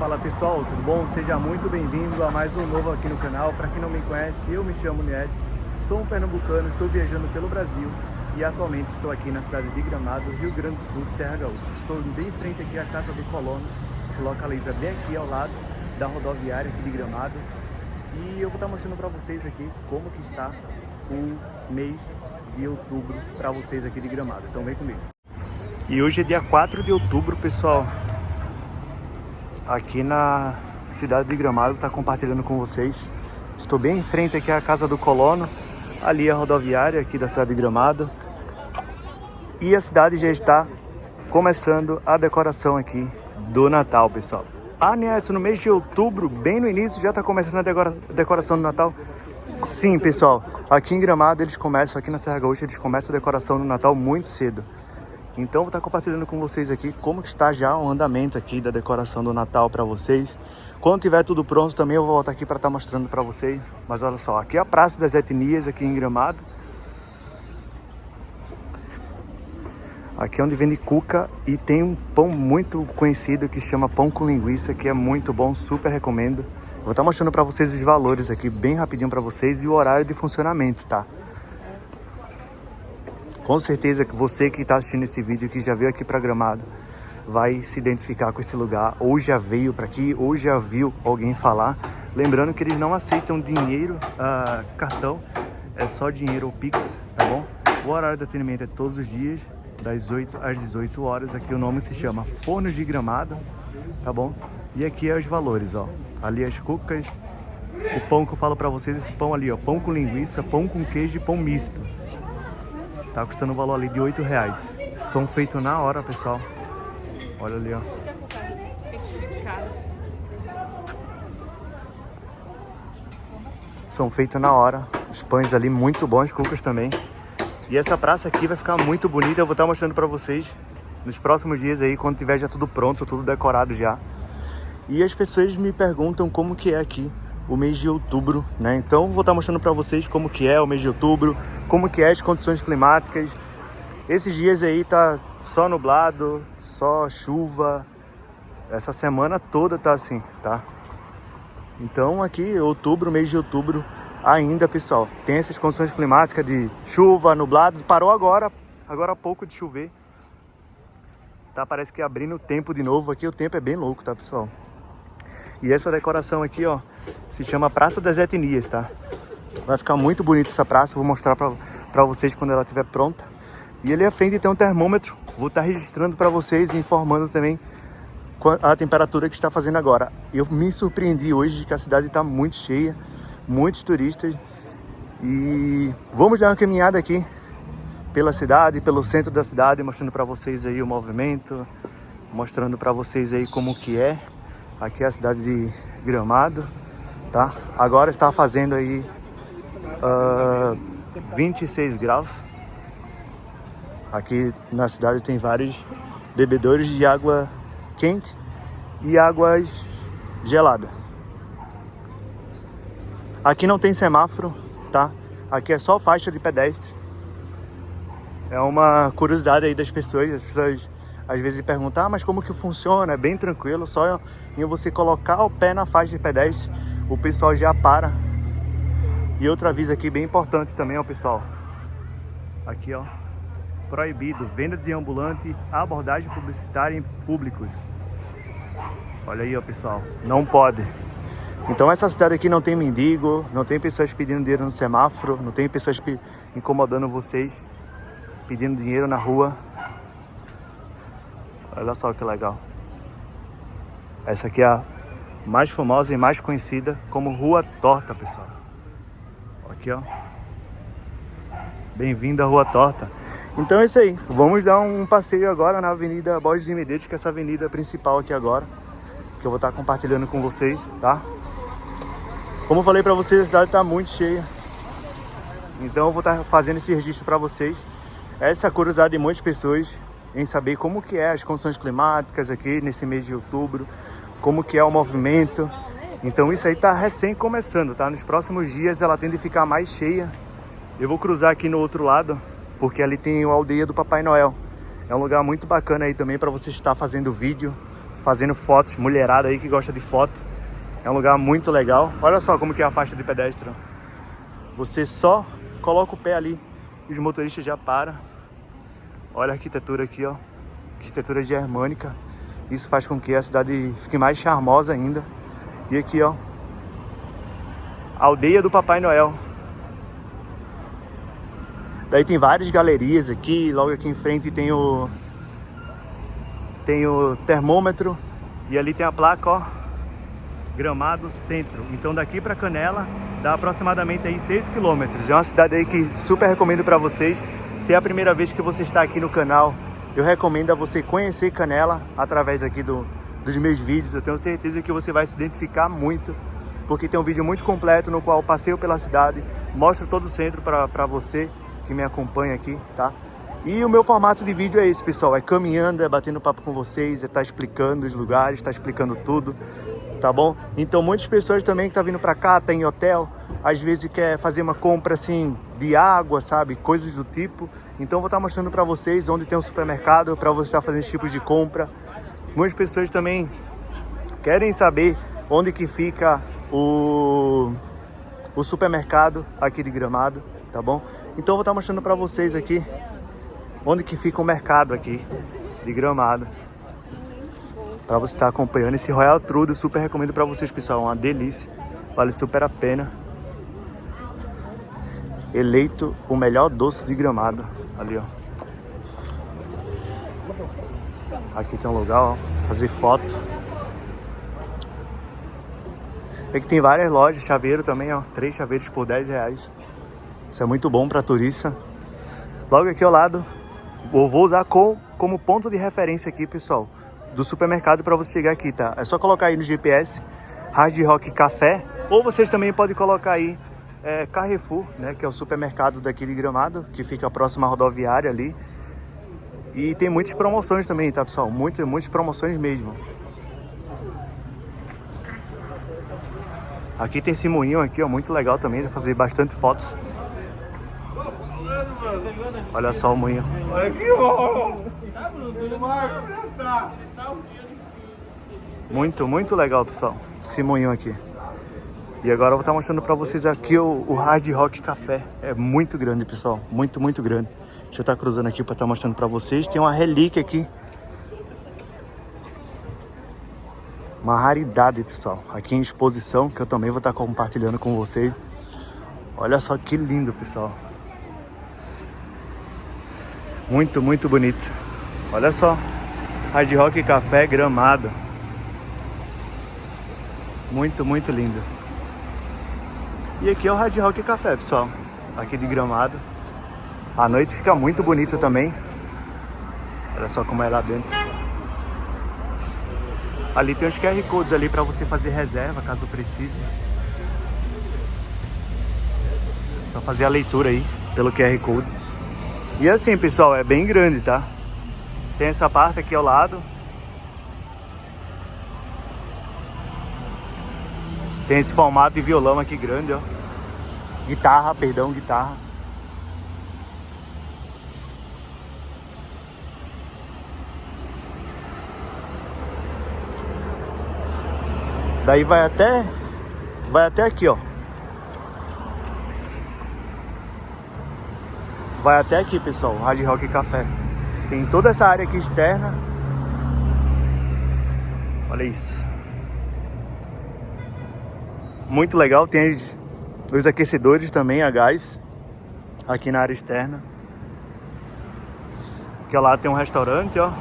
Fala pessoal, tudo bom? Seja muito bem-vindo a mais um novo aqui no canal. Para quem não me conhece, eu me chamo Nies, sou um pernambucano, estou viajando pelo Brasil e atualmente estou aqui na cidade de Gramado, Rio Grande do Sul, Serra Gaúcha. Estou bem em frente aqui à Casa do Colono, que se localiza bem aqui ao lado da rodoviária aqui de Gramado. E eu vou estar mostrando para vocês aqui como que está o mês de outubro para vocês aqui de Gramado. Então vem comigo. E hoje é dia 4 de outubro, pessoal. Aqui na cidade de Gramado, está compartilhando com vocês. Estou bem em frente aqui à Casa do Colono, ali é a rodoviária aqui da cidade de Gramado. E a cidade já está começando a decoração aqui do Natal, pessoal. Nies, no mês de outubro, bem no início, já está começando a decoração do Natal? Sim, pessoal. Aqui em Gramado, aqui na Serra Gaúcha, eles começam a decoração do Natal muito cedo. Então vou estar compartilhando com vocês aqui como que está já o andamento aqui da decoração do Natal para vocês. Quando tiver tudo pronto também eu vou voltar aqui para estar mostrando para vocês. Mas olha só, aqui é a Praça das Etnias aqui em Gramado. Aqui é onde vende cuca e tem um pão muito conhecido que se chama pão com linguiça, que é muito bom, super recomendo. Vou estar mostrando para vocês os valores aqui bem rapidinho para vocês e o horário de funcionamento, tá? Com certeza que você que está assistindo esse vídeo, que já veio aqui para Gramado, vai se identificar com esse lugar, ou já veio para aqui, ou já viu alguém falar. Lembrando que eles não aceitam dinheiro, cartão, é só dinheiro ou Pix, tá bom? O horário de atendimento é todos os dias, das 8 às 18 horas. Aqui o nome se chama Fornos de Gramado, tá bom? E aqui é os valores, ó. Ali as cucas, o pão que eu falo para vocês, esse pão ali, ó, pão com linguiça, pão com queijo e pão misto. Tá custando um valor ali de R$8. São feitos na hora, pessoal. Olha ali, ó. São feitos na hora. Os pães ali muito bons, cucas também. E essa praça aqui vai ficar muito bonita. Eu vou estar mostrando pra vocês nos próximos dias aí, quando tiver já tudo pronto, tudo decorado já. E as pessoas me perguntam como que é aqui o mês de outubro, né? Então vou estar mostrando para vocês como que é o mês de outubro, como que é as condições climáticas. Esses dias aí tá só nublado, só chuva. Essa semana toda tá assim, tá? Então aqui, outubro, mês de outubro ainda, pessoal, tem essas condições climáticas de chuva, nublado. Parou agora há pouco de chover. Tá, parece que abrindo o tempo de novo. Aqui o tempo é bem louco, tá, pessoal? E essa decoração aqui, ó, se chama Praça das Etnias, tá? Vai ficar muito bonita essa praça, vou mostrar pra vocês quando ela estiver pronta. E ali à frente tem um termômetro, vou estar registrando pra vocês e informando também a temperatura que está fazendo agora. Eu me surpreendi hoje que a cidade está muito cheia, muitos turistas. E vamos dar uma caminhada aqui pela cidade, pelo centro da cidade, mostrando pra vocês aí o movimento, mostrando pra vocês aí como que é. Aqui é a cidade de Gramado, tá? Agora está fazendo aí 26 graus. Aqui na cidade tem vários bebedouros de água quente e águas geladas. Aqui não tem semáforo, tá? Aqui é só faixa de pedestre. É uma curiosidade aí das pessoas. As pessoas às vezes perguntam, mas como que funciona? É bem tranquilo, só em você colocar o pé na faixa de pedestre, o pessoal já para. E outro aviso aqui bem importante também, ó, pessoal. Aqui, ó, proibido venda de ambulante, abordagem publicitária em públicos. Olha aí, ó, pessoal, não pode. Então essa cidade aqui não tem mendigo, não tem pessoas pedindo dinheiro no semáforo, não tem pessoas incomodando vocês, pedindo dinheiro na rua. Olha só que legal. Essa aqui é a mais famosa e mais conhecida como Rua Torta, pessoal. Aqui, ó. Bem-vindo à Rua Torta. Então é isso aí. Vamos dar um passeio agora na Avenida Borges de Medeiros, que é essa avenida principal aqui agora, que eu vou estar compartilhando com vocês, tá? Como eu falei pra vocês, a cidade tá muito cheia. Então eu vou estar fazendo esse registro pra vocês. Essa é a curiosidade de muitas pessoas em saber como que é as condições climáticas aqui nesse mês de outubro, como que é o movimento. Então isso aí tá recém começando, tá? Nos próximos dias ela tende a ficar mais cheia. Eu vou cruzar aqui no outro lado, porque ali tem a aldeia do Papai Noel. É um lugar muito bacana aí também para você estar fazendo vídeo, fazendo fotos, mulherada aí que gosta de foto. É um lugar muito legal. Olha só como que é a faixa de pedestre. Você só coloca o pé ali e os motoristas já param. Olha a arquitetura aqui, ó. Arquitetura germânica. Isso faz com que a cidade fique mais charmosa ainda. E aqui, ó, Aldeia do Papai Noel. Daí tem várias galerias aqui. Logo aqui em frente tem o termômetro. E ali tem a placa, ó, Gramado Centro. Então daqui para Canela dá aproximadamente aí 6 km. É uma cidade aí que super recomendo para vocês. Se é a primeira vez que você está aqui no canal, eu recomendo a você conhecer Canela através aqui dos meus vídeos. Eu tenho certeza que você vai se identificar muito, porque tem um vídeo muito completo no qual eu passeio pela cidade, mostro todo o centro para você que me acompanha aqui, tá? E o meu formato de vídeo é esse, pessoal, é caminhando, é batendo papo com vocês, é estar explicando os lugares, tá explicando tudo, tá bom? Então muitas pessoas também que tá vindo para cá, tá em hotel, às vezes quer fazer uma compra assim de água, sabe, coisas do tipo. Então eu vou estar mostrando para vocês onde tem um supermercado para você estar fazendo esse tipo de compra. Muitas pessoas também querem saber onde que fica o supermercado aqui de Gramado, tá bom? Então eu vou estar mostrando para vocês aqui onde que fica o mercado aqui de Gramado, para você estar acompanhando esse Royal Trude. Super recomendo para vocês, pessoal, uma delícia, vale super a pena. Eleito o melhor doce de Gramado, ali, ó. Aqui tem um lugar, ó, fazer foto. Aqui tem várias lojas, chaveiro também, ó, 3 chaveiros por R$10. Isso é muito bom para turista. Logo aqui ao lado, eu vou usar como ponto de referência aqui, pessoal, do supermercado para você chegar aqui, tá? É só colocar aí no GPS, Hard Rock Café, ou vocês também podem colocar aí Carrefour, né, que é o supermercado daqui de Gramado, que fica próximo à rodoviária ali. E tem muitas promoções também, tá, pessoal? Muitas promoções mesmo. Aqui tem esse moinho aqui, ó, muito legal também, vai fazer bastante fotos. Olha só o moinho. Muito legal, pessoal, esse moinho aqui. E agora eu vou estar mostrando para vocês aqui o Hard Rock Café. É muito grande, pessoal, muito grande. Deixa eu estar cruzando aqui para estar mostrando para vocês. Tem uma relíquia aqui. Uma raridade, pessoal, aqui em exposição, que eu também vou estar compartilhando com vocês. Olha só que lindo, pessoal. Muito bonito. Olha só, Hard Rock Café Gramado. Muito lindo. E aqui é o Hard Rock Café, pessoal, aqui de Gramado. À noite fica muito bonito também. Olha só como é lá dentro. Ali tem os QR Codes ali para você fazer reserva, caso precise. Só fazer a leitura aí pelo QR Code. E assim, pessoal, é bem grande, tá? Tem essa parte aqui ao lado. Tem esse formato de violão aqui grande, ó. Guitarra. Daí vai até aqui, ó. Vai até aqui, pessoal, Hard Rock Café. Tem toda essa área aqui externa. Olha isso. Muito legal, tem os aquecedores também a gás aqui na área externa. Aqui lá tem um restaurante, ó.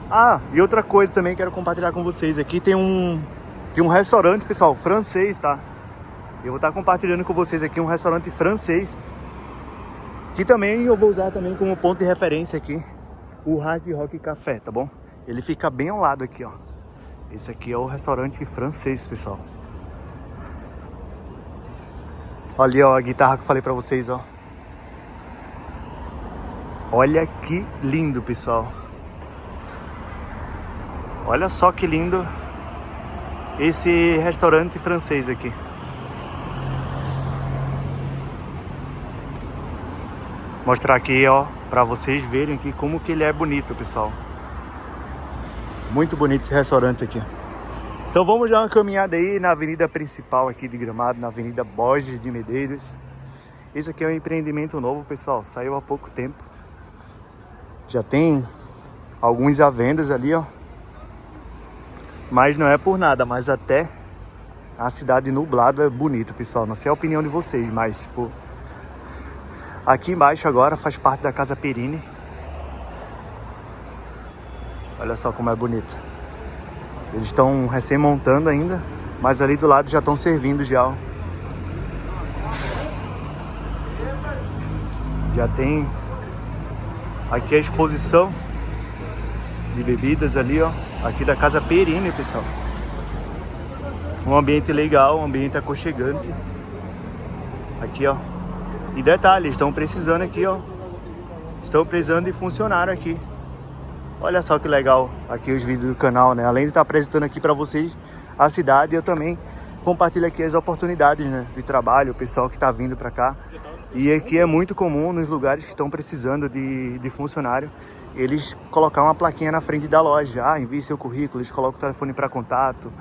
Ah, e outra coisa também quero compartilhar com vocês. Aqui tem um restaurante, pessoal, francês, tá? Eu vou estar compartilhando com vocês aqui um restaurante francês, que também eu vou usar também como ponto de referência aqui, o Hard Rock Café, tá bom? Ele fica bem ao lado aqui, ó. Esse aqui é o restaurante francês, pessoal. Olha ali, ó, a guitarra que eu falei pra vocês, ó. Olha que lindo, pessoal. Olha só que lindo esse restaurante francês aqui. Vou mostrar aqui, ó, pra vocês verem aqui como que ele é bonito, pessoal. Muito bonito esse restaurante aqui. Então vamos dar uma caminhada aí na avenida principal aqui de Gramado, na Avenida Borges de Medeiros. Esse aqui é um empreendimento novo, pessoal, saiu há pouco tempo. Já tem alguns à venda ali, ó. Mas não é por nada, mas até a cidade nublado é bonito, pessoal. Não sei a opinião de vocês, mas tipo... Aqui embaixo agora faz parte da Casa Perini. Olha só como é bonito. Eles estão recém-montando ainda, mas ali do lado já estão servindo já, ó. Já tem aqui a exposição de bebidas ali, ó. Aqui da Casa Perini, pessoal. Um ambiente legal, um ambiente aconchegante. Aqui, ó. E detalhe, estão precisando aqui, ó. Estão precisando de funcionário aqui. Olha só que legal aqui os vídeos do canal, né? Além de estar apresentando aqui para vocês a cidade, eu também compartilho aqui as oportunidades, né, de trabalho, o pessoal que está vindo para cá. E aqui é muito comum nos lugares que estão precisando de funcionário, eles colocar uma plaquinha na frente da loja. Ah, envie seu currículo, eles colocam o telefone para contato.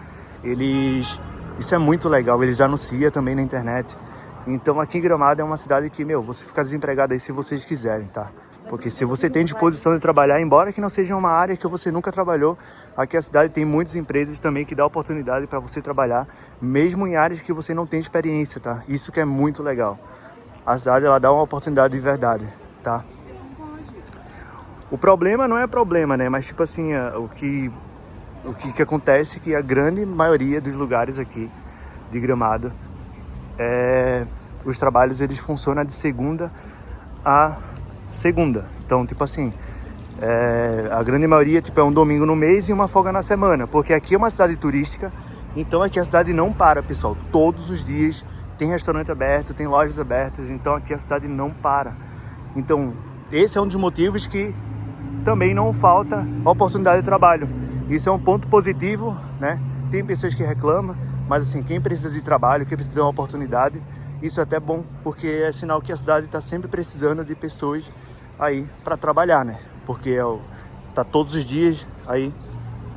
Isso é muito legal, eles anunciam também na internet. Então aqui em Gramado é uma cidade que, você fica desempregado aí se vocês quiserem, tá? Porque se você tem disposição de trabalhar, embora que não seja uma área que você nunca trabalhou, aqui a cidade tem muitas empresas também que dá oportunidade para você trabalhar, mesmo em áreas que você não tem experiência, tá? Isso que é muito legal. A cidade, ela dá uma oportunidade de verdade, tá? O problema não é problema, né? Mas tipo assim, o que acontece é que a grande maioria dos lugares aqui de Gramado, os trabalhos eles funcionam de segunda a segunda. Então, tipo assim, a grande maioria tipo, é um domingo no mês e uma folga na semana. Porque aqui é uma cidade turística, então aqui a cidade não para, pessoal. Todos os dias tem restaurante aberto, tem lojas abertas, então aqui a cidade não para. Então, esse é um dos motivos que também não falta oportunidade de trabalho. Isso é um ponto positivo, né? Tem pessoas que reclamam, mas assim, quem precisa de trabalho, quem precisa de uma oportunidade, isso é até bom, porque é sinal que a cidade está sempre precisando de pessoas aí para trabalhar, né? Porque tá todos os dias aí,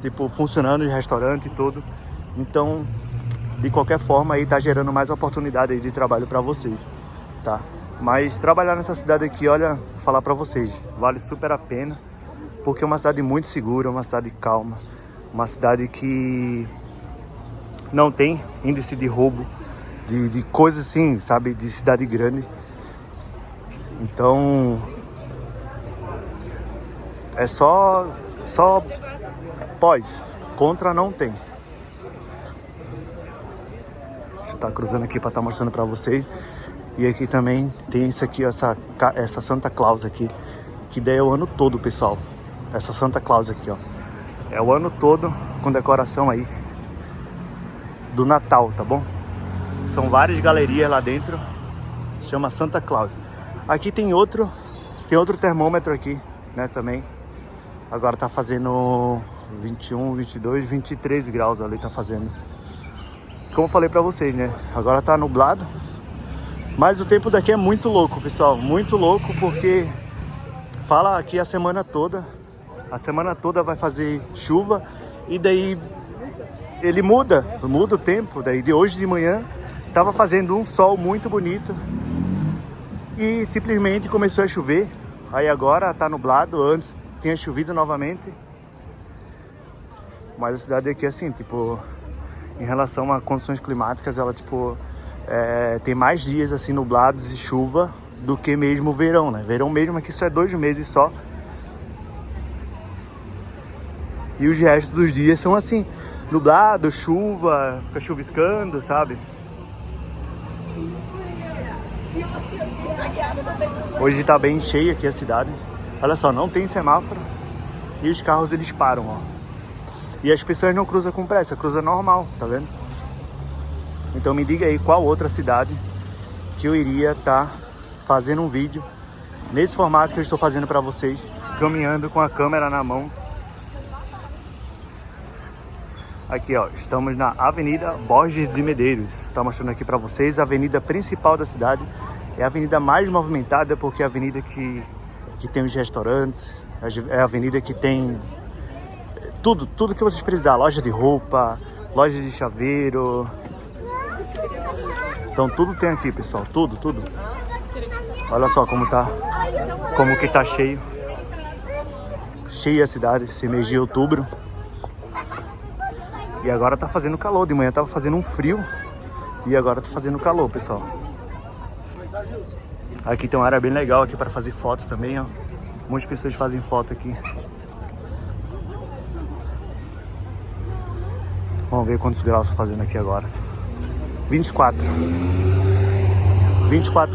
tipo, funcionando o restaurante e tudo. Então, de qualquer forma, aí tá gerando mais oportunidade aí de trabalho para vocês, tá? Mas trabalhar nessa cidade aqui, olha, vou falar para vocês, vale super a pena, porque é uma cidade muito segura, uma cidade calma, uma cidade que não tem índice de roubo, de coisas assim, sabe, de cidade grande. Então é só pós, contra não tem. Deixa eu estar cruzando aqui para estar mostrando para vocês. E aqui também tem isso aqui, essa Santa Claus aqui, que daí é o ano todo, pessoal. Essa Santa Claus aqui, ó, é o ano todo com decoração aí do Natal, tá bom? São várias galerias lá dentro, chama Santa Claus. Aqui tem outro termômetro aqui, né, também. Agora tá fazendo 21, 22, 23 graus ali tá fazendo. Como eu falei pra vocês, né, agora tá nublado. Mas o tempo daqui é muito louco, pessoal, muito louco, porque fala aqui a semana toda vai fazer chuva e daí ele muda o tempo. Daí de hoje de manhã tava fazendo um sol muito bonito e simplesmente começou a chover. Aí agora tá nublado, antes tinha chovido novamente. Mas a cidade aqui assim, tipo, em relação a condições climáticas, ela tipo tem mais dias assim nublados e chuva do que mesmo o verão, né? Verão mesmo aqui só é 2 meses só. E os restos dos dias são assim, nublado, chuva, fica chuviscando, sabe? Hoje tá bem cheia aqui a cidade. Olha só, não tem semáforo e os carros eles param, ó. E as pessoas não cruzam com pressa, cruzam normal, tá vendo? Então me diga aí qual outra cidade que eu iria estar fazendo um vídeo nesse formato que eu estou fazendo para vocês, caminhando com a câmera na mão. Aqui, ó, estamos na Avenida Borges de Medeiros. Tá mostrando aqui para vocês a avenida principal da cidade. É a avenida mais movimentada porque é a avenida que tem os restaurantes, é a avenida que tem tudo que vocês precisar. Loja de roupa, loja de chaveiro. Então tudo tem aqui, pessoal, tudo. Olha só como que tá cheio. Cheia a cidade esse mês de outubro. E agora tá fazendo calor. De manhã tava fazendo um frio. E agora tá fazendo calor, pessoal. Aqui tem uma área bem legal aqui para fazer fotos também, ó. Muitas pessoas fazem foto aqui. Vamos ver quantos graus tá fazendo aqui agora. 24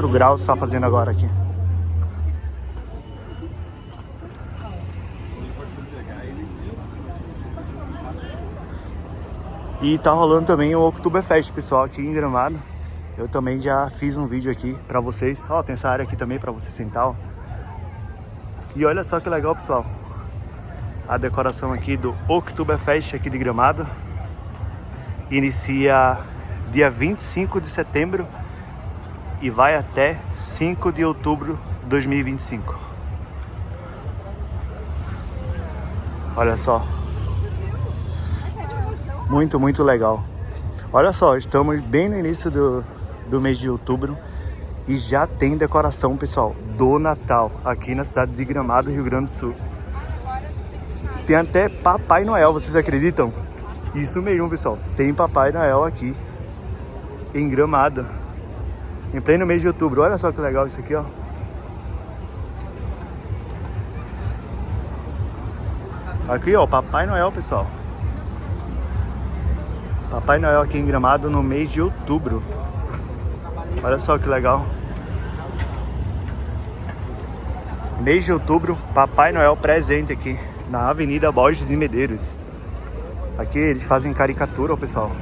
graus tá fazendo agora aqui. E tá rolando também o Oktoberfest, pessoal, aqui em Gramado. Eu também já fiz um vídeo aqui pra vocês. Ó, tem essa área aqui também pra você sentar, ó. E olha só que legal, pessoal. A decoração aqui do Oktoberfest aqui de Gramado. Inicia dia 25 de setembro e vai até 5 de outubro de 2025. Olha só. Muito legal. Olha só, estamos bem no início do mês de outubro e já tem decoração, pessoal, do Natal aqui na cidade de Gramado, Rio Grande do Sul. Tem até Papai Noel, vocês acreditam? Isso mesmo, pessoal, tem Papai Noel aqui em Gramado, em pleno mês de outubro. Olha só que legal isso aqui, ó. Aqui, ó, Papai Noel, pessoal. Papai Noel aqui em Gramado no mês de outubro. Olha só que legal. Mês de outubro, Papai Noel presente aqui na Avenida Borges de Medeiros. Aqui eles fazem caricatura, ó, pessoal.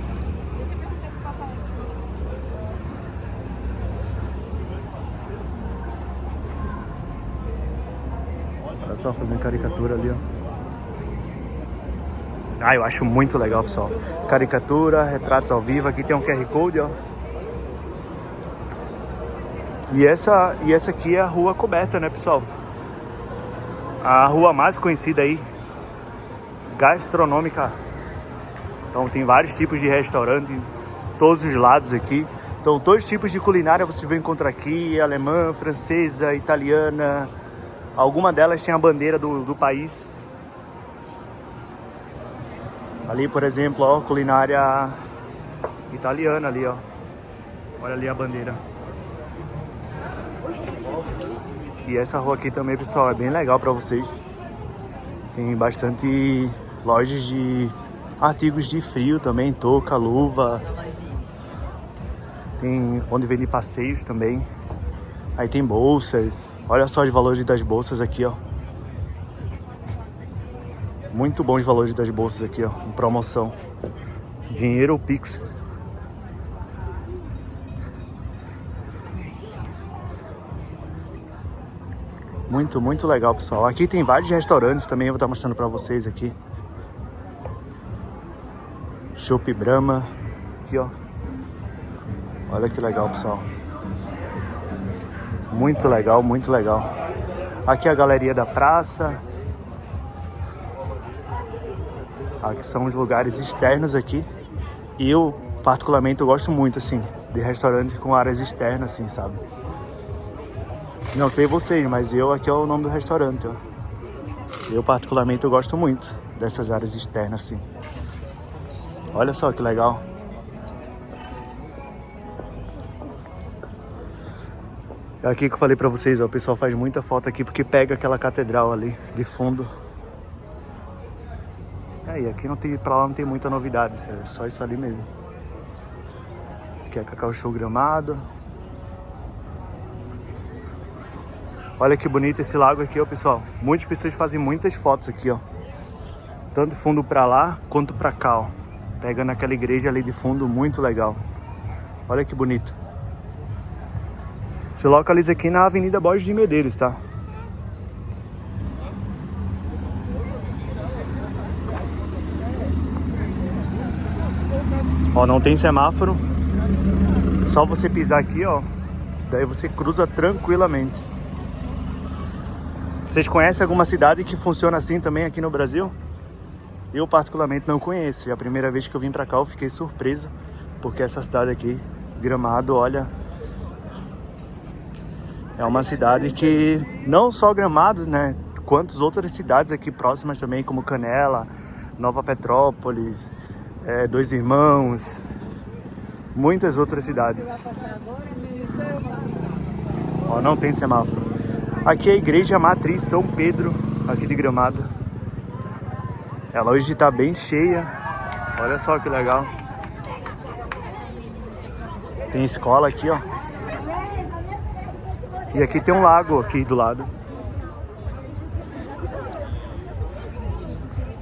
Olha só, fazendo caricatura ali, ó. Ah, eu acho muito legal, pessoal. Caricatura, retratos ao vivo. Aqui tem um QR Code, ó. E essa aqui é a rua coberta, né, pessoal? A rua mais conhecida aí, gastronômica. Então tem vários tipos de restaurante em todos os lados aqui. Então todos os tipos de culinária você vai encontrar aqui. Alemã, francesa, italiana. Alguma delas tem a bandeira do país. Ali, por exemplo, ó, culinária italiana ali, ó. Olha ali a bandeira. E essa rua aqui também, pessoal, é bem legal pra vocês. Tem bastante lojas de artigos de frio também, touca, luva. Tem onde vende passeios também. Aí tem bolsas. Olha só os valores das bolsas aqui, ó. Muito bons os valores das bolsas aqui, ó, em promoção. Dinheiro ou Pix. Muito legal, pessoal. Aqui tem vários restaurantes também, eu vou estar mostrando pra vocês aqui. Chopp Brahma. Aqui, ó. Olha que legal, pessoal. Muito legal. Aqui é a galeria da praça. Aqui são os lugares externos aqui. E eu, particularmente, eu gosto muito, assim, de restaurante com áreas externas, assim, sabe? Não sei vocês, mas aqui é o nome do restaurante, ó. Eu, particularmente, eu gosto muito dessas áreas externas, assim. Olha só que legal. É aqui que eu falei pra vocês, ó, o pessoal faz muita foto aqui porque pega aquela catedral ali de fundo. E aqui não tem, pra lá não tem muita novidade, é só isso ali mesmo. Aqui é Cacau Show Gramado. Olha que bonito esse lago aqui, ó, pessoal. Muitas pessoas fazem muitas fotos aqui, ó. Tanto fundo pra lá quanto pra cá, ó. Pegando aquela igreja ali de fundo, muito legal. Olha que bonito. Se localiza aqui na Avenida Borges de Medeiros, tá? Ó, não tem semáforo. Só você pisar aqui, ó. Daí você cruza tranquilamente. Vocês conhecem alguma cidade que funciona assim também aqui no Brasil? Eu particularmente não conheço. E a primeira vez que eu vim pra cá eu fiquei surpreso, porque essa cidade aqui, Gramado, olha, é uma cidade que não só Gramado, né, quantas outras cidades aqui próximas também, como Canela, Nova Petrópolis, Dois Irmãos, muitas outras cidades. Ó, não tem semáforo. Aqui é a Igreja Matriz São Pedro, aqui de Gramado. Ela hoje está bem cheia. Olha só que legal. Tem escola aqui, ó. E aqui tem um lago aqui do lado.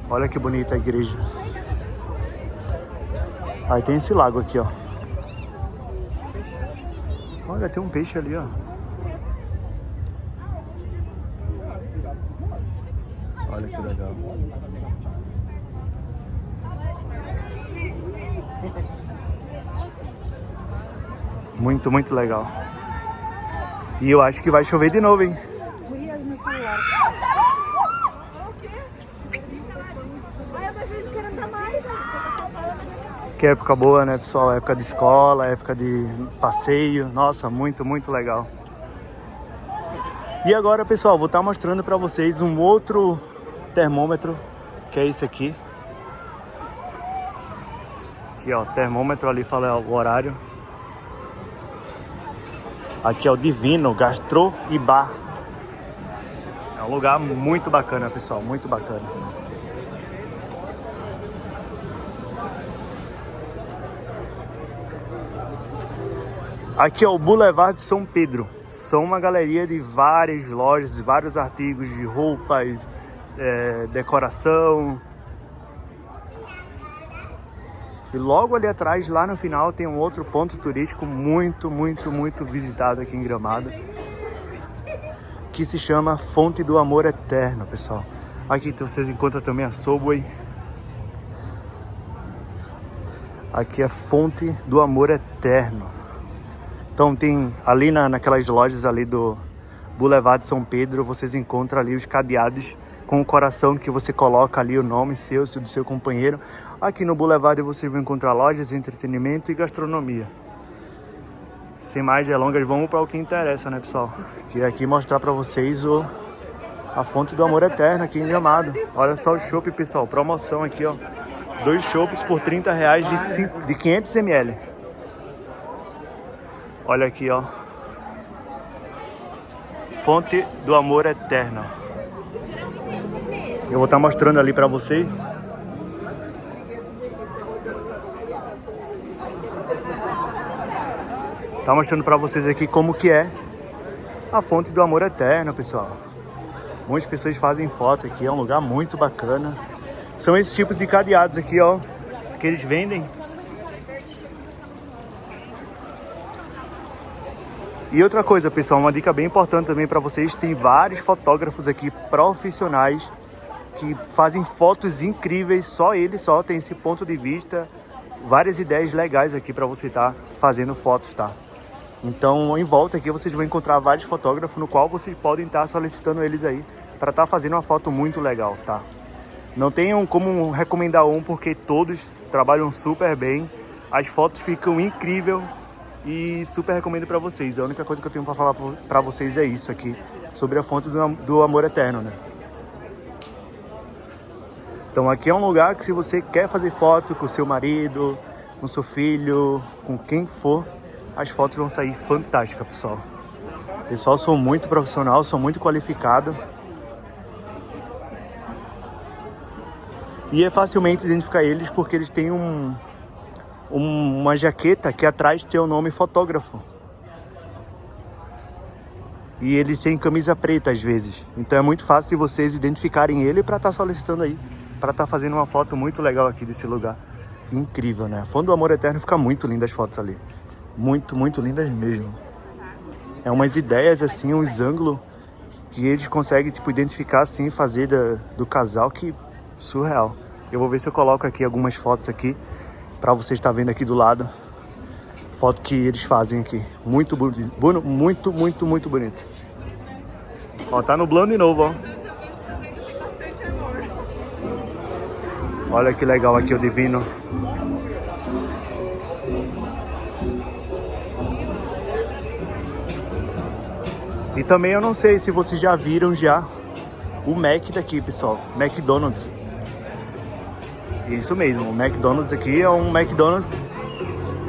Olha que bonita a igreja. Aí tem esse lago aqui, ó. Olha, tem um peixe ali, ó. Olha que legal. Muito, muito legal. E eu acho que vai chover de novo, hein? Que época boa, né, pessoal? Época de escola, época de passeio. Nossa, muito, muito legal. E agora, pessoal, vou estar mostrando para vocês um outro termômetro, que é esse aqui. Aqui, ó, termômetro ali fala o horário. Aqui é o Divino Gastro e Bar. É um lugar muito bacana, pessoal, muito bacana. Aqui é o Boulevard de São Pedro. São uma galeria de várias lojas, vários artigos de roupas, decoração. E logo ali atrás, lá no final, tem um outro ponto turístico muito, muito, muito visitado aqui em Gramado, que se chama Fonte do Amor Eterno, pessoal. Aqui vocês encontram também a Subway. Aqui é Fonte do Amor Eterno. Então tem ali naquelas lojas ali do Boulevard de São Pedro, vocês encontram ali os cadeados com o coração que você coloca ali o nome seu e do seu companheiro. Aqui no Boulevard vocês vão encontrar lojas, entretenimento e gastronomia. Sem mais delongas, vamos para o que interessa, né, pessoal? Que é aqui mostrar para vocês a Fonte do Amor Eterno aqui em Gramado. Olha só o chopp, pessoal, promoção aqui, ó. 2 chopps por R$30 de 500 ml. Olha aqui, ó. Fonte do Amor Eterno. Eu vou estar mostrando ali para vocês. Tá mostrando para vocês aqui como que é a Fonte do Amor Eterno, pessoal. Muitas pessoas fazem foto aqui, é um lugar muito bacana. São esses tipos de cadeados aqui, ó, que eles vendem. E outra coisa, pessoal, uma dica bem importante também para vocês, tem vários fotógrafos aqui profissionais que fazem fotos incríveis, só ele só tem esse ponto de vista, várias ideias legais aqui para você estar fazendo fotos, tá? Então, em volta aqui vocês vão encontrar vários fotógrafos no qual vocês podem estar solicitando eles aí para estar fazendo uma foto muito legal, tá? Não tenham como recomendar um, porque todos trabalham super bem, as fotos ficam incríveis e super recomendo para vocês. A única coisa que eu tenho para falar para vocês é isso aqui, sobre a Fonte do Amor Eterno, né? Então aqui é um lugar que, se você quer fazer foto com o seu marido, com o seu filho, com quem for, as fotos vão sair fantásticas, pessoal. Pessoal, sou muito profissional, sou muito qualificado. E é facilmente identificar eles porque eles têm uma jaqueta que atrás tem o nome fotógrafo. E eles têm camisa preta às vezes. Então é muito fácil de vocês identificarem ele para estar solicitando aí, para estar fazendo uma foto muito legal aqui desse lugar. Incrível, né? A Fonte do Amor Eterno fica muito linda as fotos ali. Muito, muito lindas mesmo. É umas ideias assim, uns ângulos que eles conseguem tipo identificar assim, fazer do casal, que surreal. Eu vou ver se eu coloco aqui algumas fotos aqui para vocês estar vendo aqui do lado. Foto que eles fazem aqui. Muito bonito. Muito, muito, muito bonito. Ó, tá nublando de novo, ó. Olha que legal aqui o Divino. E também eu não sei se vocês já viram o Mac daqui, pessoal. McDonald's. Isso mesmo, o McDonald's aqui é um McDonald's,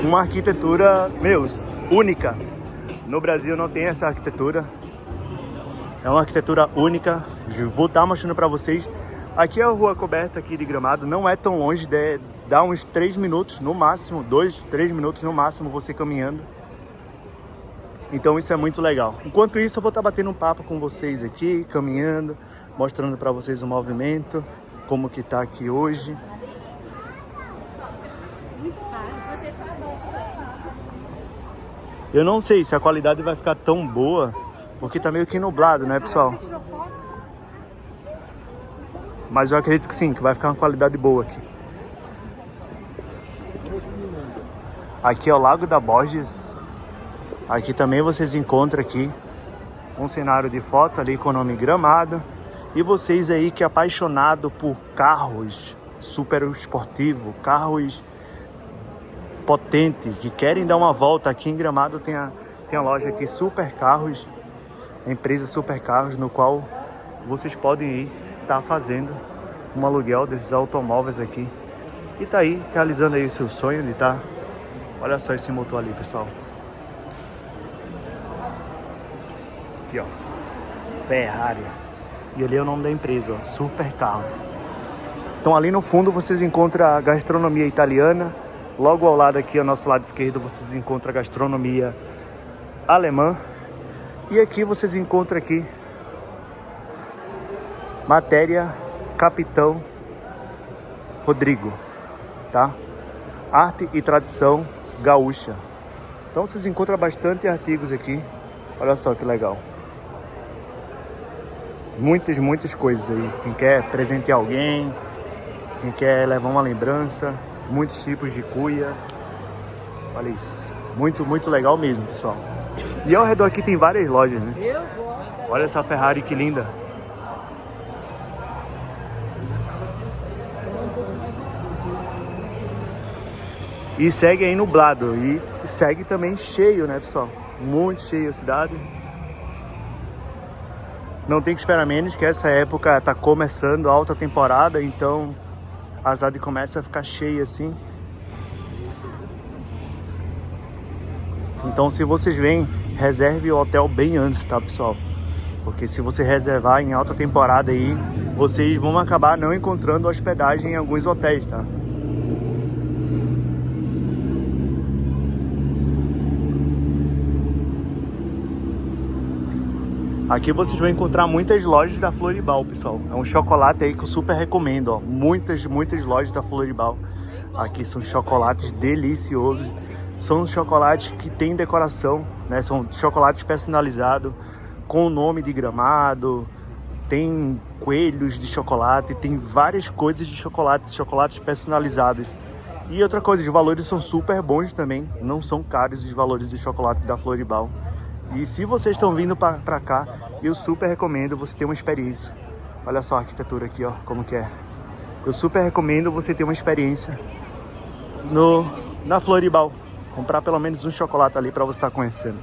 uma arquitetura, única. No Brasil não tem essa arquitetura. É uma arquitetura única. Eu vou estar mostrando para vocês. Aqui é a rua coberta aqui de Gramado. Não é tão longe, dá uns 3 minutos no máximo, 2, 3 minutos no máximo você caminhando. Então isso é muito legal. Enquanto isso eu vou estar batendo um papo com vocês aqui, caminhando, mostrando para vocês o movimento, como que tá aqui hoje. Eu não sei se a qualidade vai ficar tão boa, porque tá meio que nublado, né, pessoal? Mas eu acredito que sim, que vai ficar uma qualidade boa aqui. Aqui é o Lago da Borges. Aqui também vocês encontram aqui um cenário de foto ali com o nome Gramado. E vocês aí que é apaixonado por carros super esportivos, carros potentes, que querem dar uma volta aqui em Gramado, tem a loja aqui Super Carros, a empresa Super Carros, no qual vocês podem ir estar fazendo um aluguel desses automóveis aqui. E tá aí realizando aí o seu sonho de estar. Olha só esse motor ali, pessoal. Aqui, ó, Ferrari. E ali é o nome da empresa, ó, Super Carros. Então ali no fundo vocês encontram a gastronomia italiana. Logo ao lado aqui, ao nosso lado esquerdo, vocês encontram a gastronomia alemã. E aqui vocês encontram aqui matéria Capitão Rodrigo, tá? Arte e tradição gaúcha. Então vocês encontram bastante artigos aqui. Olha só que legal. Muitas coisas aí. Quem quer presentear alguém, quem quer levar uma lembrança, muitos tipos de cuia. Olha isso. Muito legal mesmo, pessoal. E ao redor aqui tem várias lojas, né? Olha essa Ferrari que linda. E segue aí nublado. E segue também cheio, né, pessoal? Muito cheio a cidade. Não tem que esperar menos, que essa época tá começando a alta temporada, então a cidade começa a ficar cheia assim. Então se vocês vêm, reserve o hotel bem antes, tá, pessoal? Porque se você reservar em alta temporada aí, vocês vão acabar não encontrando hospedagem em alguns hotéis, tá? Aqui vocês vão encontrar muitas lojas da Floribal, pessoal. É um chocolate aí que eu super recomendo, ó. Muitas lojas da Floribal. Aqui são chocolates deliciosos. São chocolates que tem decoração, né? São chocolates personalizados com o nome de Gramado. Tem coelhos de chocolate, tem várias coisas de chocolate, chocolates personalizados. E outra coisa, os valores são super bons também. Não são caros os valores do chocolate da Floribal. E se vocês estão vindo pra cá, eu super recomendo você ter uma experiência. Olha só a arquitetura aqui, ó, como que é. Eu super recomendo você ter uma experiência na Floribal. Comprar pelo menos um chocolate ali pra você estar conhecendo.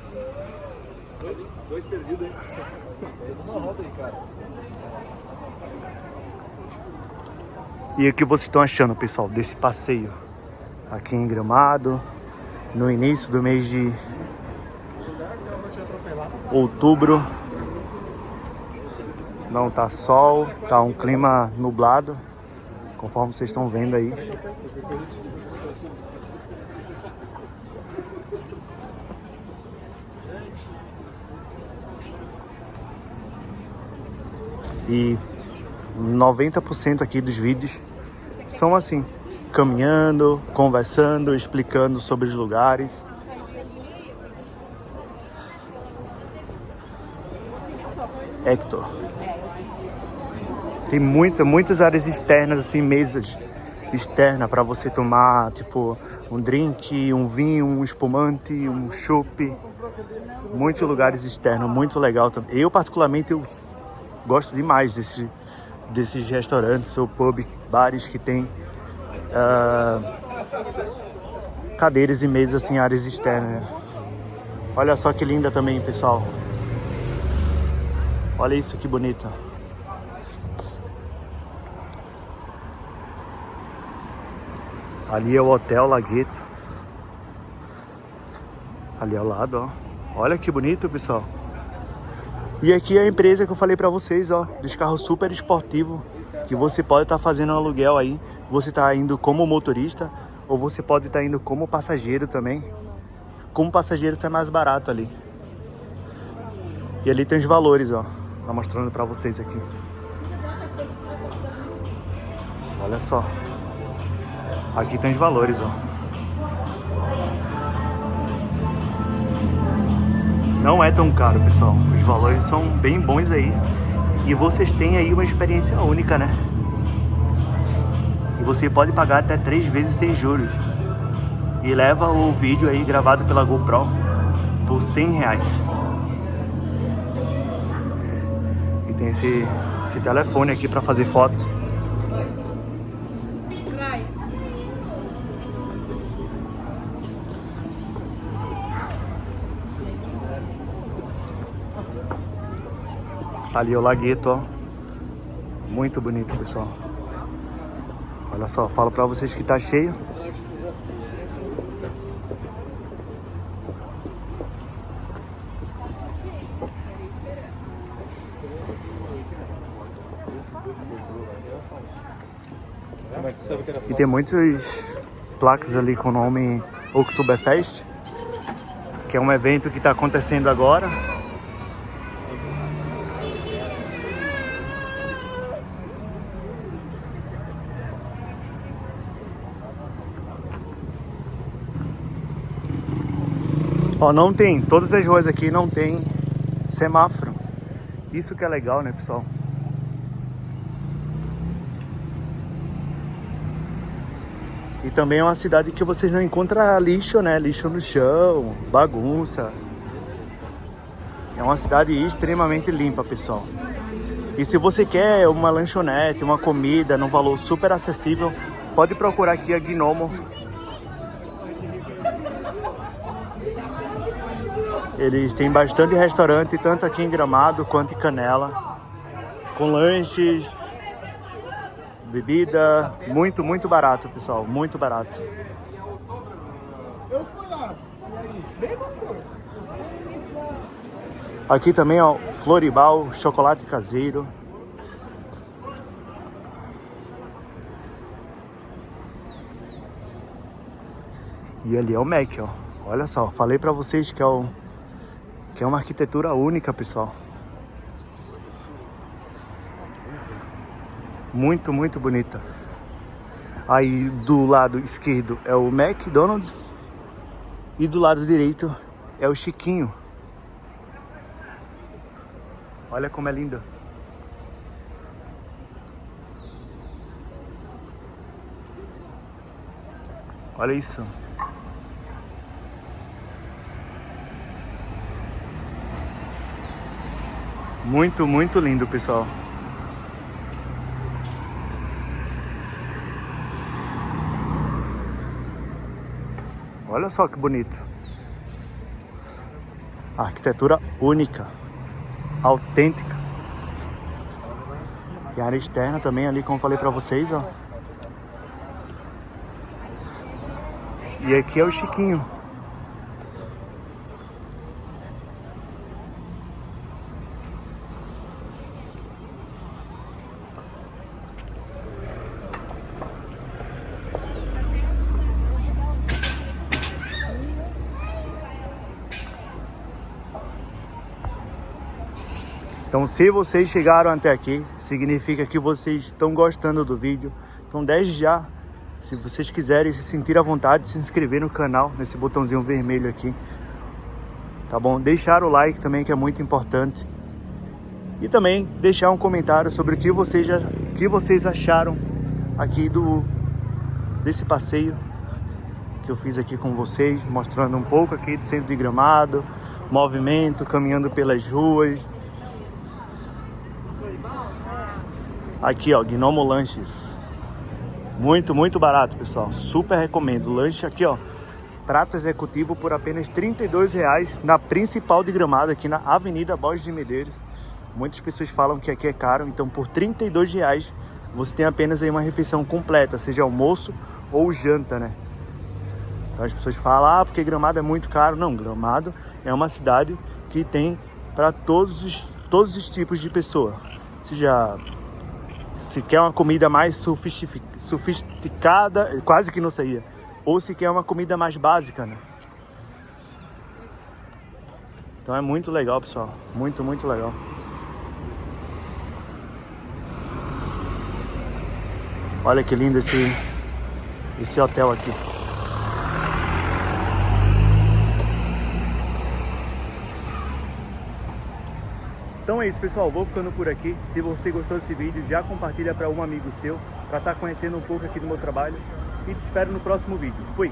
Dois perdidos, hein? Uma roda aí, cara. E o que vocês estão achando, pessoal, desse passeio aqui em Gramado, no início do mês de outubro? Não tá sol, tá um clima nublado, conforme vocês estão vendo aí. E 90% aqui dos vídeos são assim, caminhando, conversando, explicando sobre os lugares. Hector. Tem muitas áreas externas, assim, mesas externas para você tomar, tipo, um drink, um vinho, um espumante, um chopp. Muitos lugares externos, muito legal também. Eu, particularmente, eu gosto demais desses restaurantes ou pub, bares que tem cadeiras e mesas assim, áreas externas, né? Olha só que linda também, pessoal. Olha isso, que bonita. Ali é o Hotel Lagueto. Ali ao lado, ó. Olha que bonito, pessoal. E aqui é a empresa que eu falei pra vocês, ó, dos carros super esportivos, que você pode estar fazendo um aluguel aí. Você tá indo como motorista, ou você pode estar indo como passageiro também. Como passageiro sai mais barato ali. E ali tem os valores, ó. Tá mostrando pra vocês aqui. Olha só. Aqui tem os valores, ó. Não é tão caro, pessoal. Os valores são bem bons aí. E vocês têm aí uma experiência única, né? E você pode pagar até 3 vezes sem juros. E leva o vídeo aí gravado pela GoPro por R$100. E tem esse telefone aqui para fazer foto. Ali o lagueto, ó. Muito bonito, pessoal. Olha só, falo pra vocês que tá cheio. E tem muitas placas ali com o nome Oktoberfest, que é um evento que tá acontecendo agora. Ó, não tem, todas as ruas aqui não tem semáforo. Isso que é legal, né, pessoal? E também é uma cidade que vocês não encontram lixo, né? Lixo no chão, bagunça. É uma cidade extremamente limpa, pessoal. E se você quer uma lanchonete, uma comida num valor super acessível, pode procurar aqui a Gnomo. Eles têm bastante restaurante, tanto aqui em Gramado quanto em Canela, com lanches, bebida, muito barato, pessoal, muito barato. Aqui também, ó, Floribal, chocolate caseiro. E ali é o Mac, ó. Olha só, falei pra vocês que é uma arquitetura única, pessoal. Muito bonita. Aí do lado esquerdo é o McDonald's e do lado direito é o Chiquinho. Olha como é lindo. Olha isso. Muito lindo, pessoal. Olha só que bonito. Arquitetura única, autêntica. Tem área externa também ali, como eu falei pra vocês, ó. E aqui é o Chiquinho. Então, se vocês chegaram até aqui, significa que vocês estão gostando do vídeo. Então, desde já, se vocês quiserem se sentir à vontade de se inscrever no canal, nesse botãozinho vermelho aqui, tá bom? Deixar o like também, que é muito importante. E também deixar um comentário sobre o que vocês acharam aqui desse passeio que eu fiz aqui com vocês, mostrando um pouco aqui do centro de Gramado, movimento, caminhando pelas ruas. Aqui, ó, Gnomo Lanches. Muito, muito barato, pessoal. Super recomendo. Lanche aqui, ó. Prato executivo por apenas R$ 32,00 na principal de Gramado, aqui na Avenida Borges de Medeiros. Muitas pessoas falam que aqui é caro, então por R$ 32,00 você tem apenas aí uma refeição completa, seja almoço ou janta, né? Então as pessoas falam, ah, porque Gramado é muito caro. Não, Gramado é uma cidade que tem para todos os tipos de pessoa. Seja, se quer uma comida mais sofisticada, quase que não saía. Ou se quer uma comida mais básica, né? Então é muito legal, pessoal. Muito, muito legal. Olha que lindo esse hotel aqui. Então é isso, pessoal. Vou ficando por aqui. Se você gostou desse vídeo, já compartilha para um amigo seu, para estar conhecendo um pouco aqui do meu trabalho. E te espero no próximo vídeo. Fui!